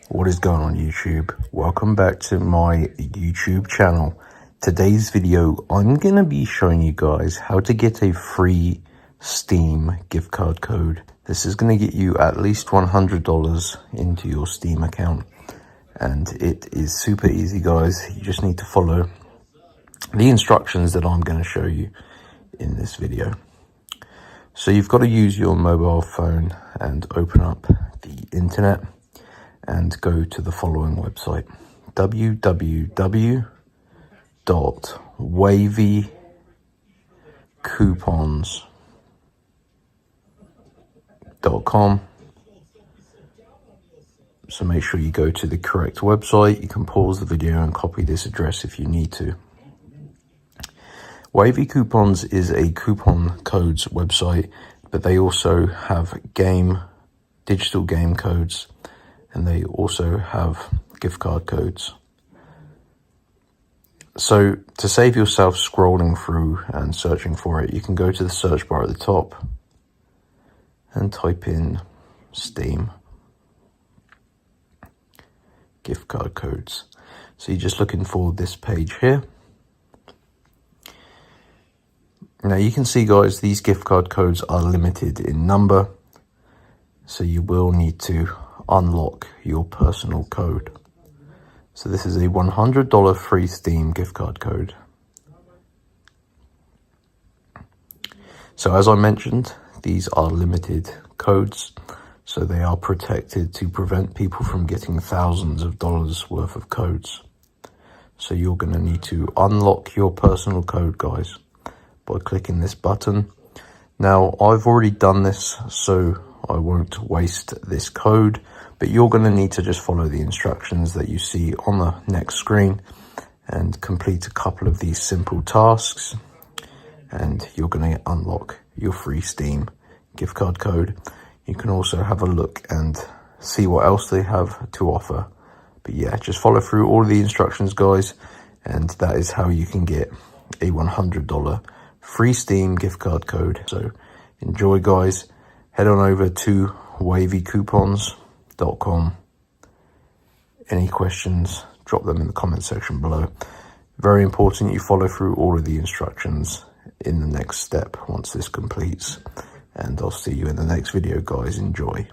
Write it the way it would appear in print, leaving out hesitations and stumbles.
What is going on YouTube? Welcome back to my YouTube channel. Today's video, I'm going to be showing you guys how to get a free Steam gift card code. This is going to get you at least $100 into your Steam account. And it is super easy, guys. You just need to follow the instructions that I'm going to show you in this video. So you've got to use your mobile phone and open up the internet and go to the following website: www.wavycoupons.com. So make sure you go to the correct website. You can pause the video and copy this address if you need to. Wavy Coupons is a coupon codes website, but they also have digital game codes, and they also have gift card codes. So to save yourself scrolling through and searching for it, you can go to the search bar at the top and type in Steam gift card codes. So you're just looking for this page here. Now you can see, guys, these gift card codes are limited in number, so you will need to unlock your personal code. So this is a $100 free Steam gift card code. So as I mentioned, these are limited codes, so they are protected to prevent people from getting thousands of dollars worth of codes. So you're going to need to unlock your personal code, guys, by clicking this button. Now I've already done this, so I won't waste this code, but you're going to need to just follow the instructions that you see on the next screen and complete a couple of these simple tasks, and you're going to unlock your free Steam gift card code. You can also have a look and see what else they have to offer. But yeah, just follow through all of the instructions, guys, and that is how you can get a $100 free Steam gift card code. So enjoy, guys. Head on over to wavycoupons.com. Any questions, drop them in the comment section below. Very important you follow through all of the instructions in the next step once this completes. And I'll see you in the next video, guys. Enjoy.